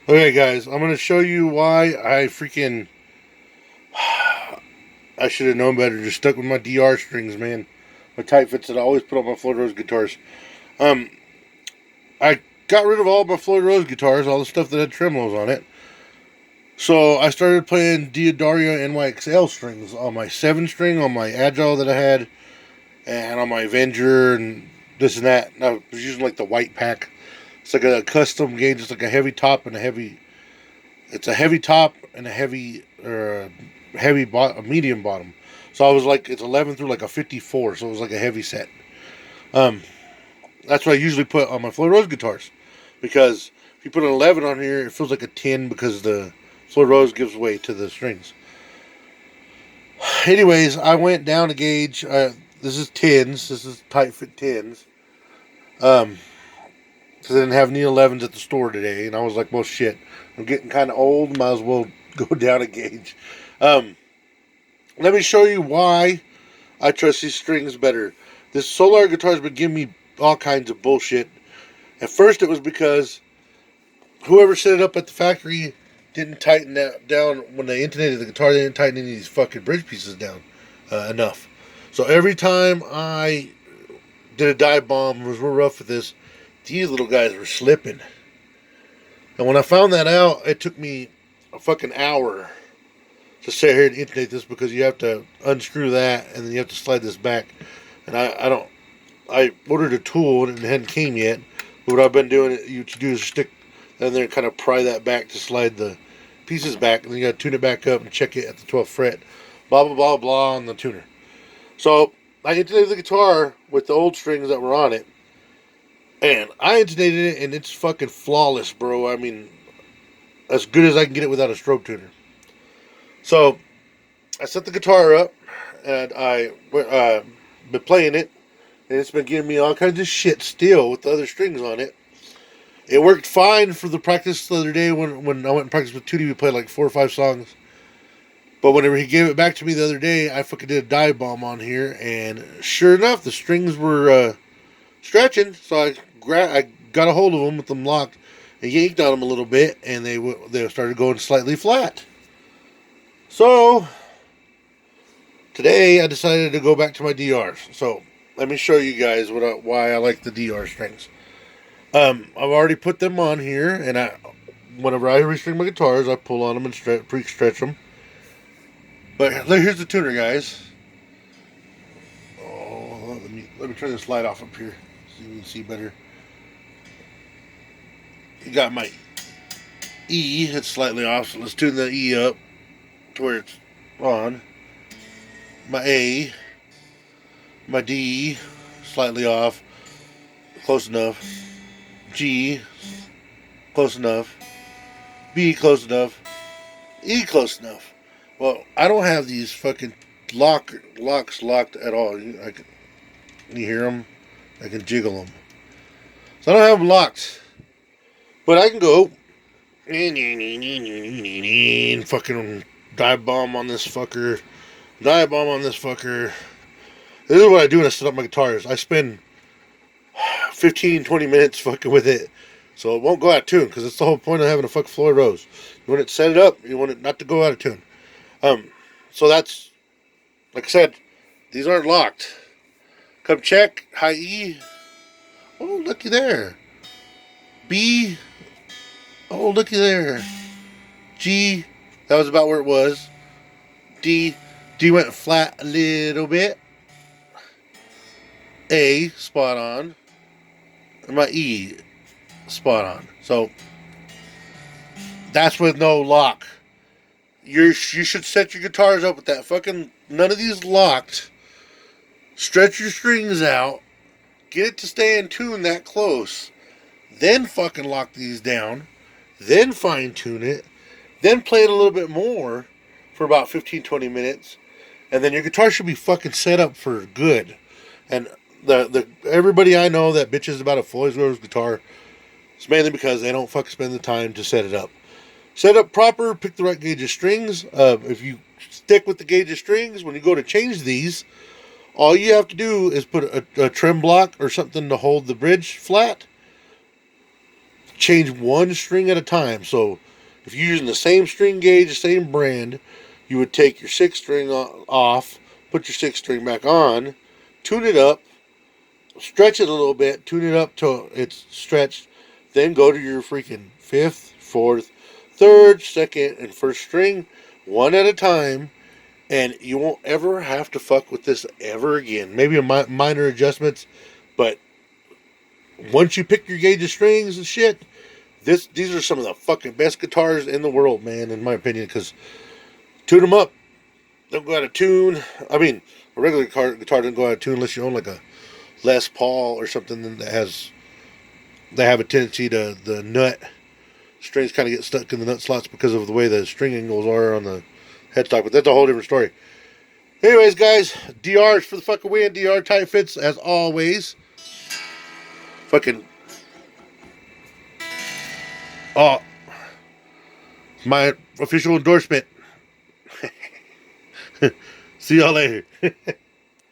Okay, guys, I'm gonna show you why I should have known better. Just stuck with my DR strings, man. My TiteFits that I always put on my Floyd Rose guitars. Um, I got rid of all my Floyd Rose guitars, all the stuff that had tremolos on it. So I started playing Diodario NYXL strings on my 7 string, on my Agile that I had, and on my Avenger and this and that. And I was using like the white pack. It's like a custom gauge. It's like a heavy top and a heavy. It's a heavy top and a heavy or a medium bottom. So I was like, it's 11 through like a 54. So it was like a heavy set. Um, that's what I usually put on my Floyd Rose guitars, because if you put an 11 on here, it feels like a 10 because the Floyd Rose gives way to the strings. Anyways, I went down a gauge. This is 10s. This is TiteFit 10s. Because I didn't have any 11s at the store today, and I was like, well, shit, I'm getting kind of old. Might as well go down a gauge. Um, Let me show you why I trust these strings better. This Solar guitar has been giving me all kinds of bullshit. At first, it was because whoever set it up at the factory didn't tighten that down when they intonated the guitar. They didn't tighten any of these fucking bridge pieces down enough. So every time I did a dive bomb, was real rough with this, these little guys were slipping. And when I found that out, it took me a fucking hour to sit here and intonate this, because you have to unscrew that and then you have to slide this back. And I ordered a tool and it hadn't came yet. But what I've been doing, you do is stick and then kind of pry that back to slide the pieces back, and then you got to tune it back up and check it at the 12th fret. Blah blah blah blah on the tuner. So I intonated the guitar with the old strings that were on it, and I intonated it, and it's fucking flawless, bro. I mean, as good as I can get it without a stroke tuner. So I set the guitar up, and I been playing it, and it's been giving me all kinds of shit still with the other strings on it. It worked fine for the practice the other day when I went and practiced with Tootie. We played like 4 or 5 songs. But whenever he gave it back to me the other day, I fucking did a dive bomb on here, and sure enough, the strings were stretching. So I got a hold of them with them locked and yanked on them a little bit, and they started going slightly flat. So today I decided to go back to my DRs. So let me show you guys why I like the DR strings. I've already put them on here, and whenever I restring my guitars, I pull on them and pre-stretch them. But here's the tuner, guys. Oh, let me turn this light off up here so you can see better. You got my E, it's slightly off, so let's tune the E up to where it's on. My A, my D, slightly off, close enough. G, close enough. B, close enough. E, close enough. Well, I don't have these fucking locks locked at all. You hear them? I can jiggle them. So I don't have them locked. But I can go fucking dive bomb on this fucker. Dive bomb on this fucker. This is what I do when I set up my guitars. I spend 15, 20 minutes fucking with it, so it won't go out of tune, because that's the whole point of having a fucking Floyd Rose. You want it set it up, you want it not to go out of tune. So that's, like I said, these aren't locked. Come check. High E. Oh, looky there. B. Oh, looky there. G. That was about where it was. D. D went flat a little bit. A. Spot on. And my E. Spot on. So that's with no lock. You should set your guitars up with that fucking none of these locked. Stretch your strings out. Get it to stay in tune that close. Then fucking lock these down. Then fine tune it. Then play it a little bit more for about 15, 20 minutes. And then your guitar should be fucking set up for good. And the everybody I know that bitches about a Floyd Rose guitar, it's mainly because they don't fucking spend the time to set it up. Set up proper, pick the right gauge of strings. If you stick with the gauge of strings, when you go to change these, all you have to do is put a trim block or something to hold the bridge flat. change one string at a time. So if you're using the same string gauge, same brand, you would take your 6th string off, put your 6th string back on, tune it up, stretch it a little bit, tune it up till it's stretched, then go to your freaking 5th, 4th, 3rd, 2nd, and 1st string, one at a time, and you won't ever have to fuck with this ever again. Maybe minor adjustments, but once you pick your gauge of strings and shit, these are some of the fucking best guitars in the world, man, in my opinion, because tune them up. Don't go out of tune. I mean, a regular guitar doesn't go out of tune unless you own like a Les Paul or something that have a tendency to the nut strings kind of get stuck in the nut slots because of the way the string angles are on the headstock. But that's a whole different story. Anyways, guys, DR's for the fucking win. DR TiteFits as always. Fucking my official endorsement. See y'all later.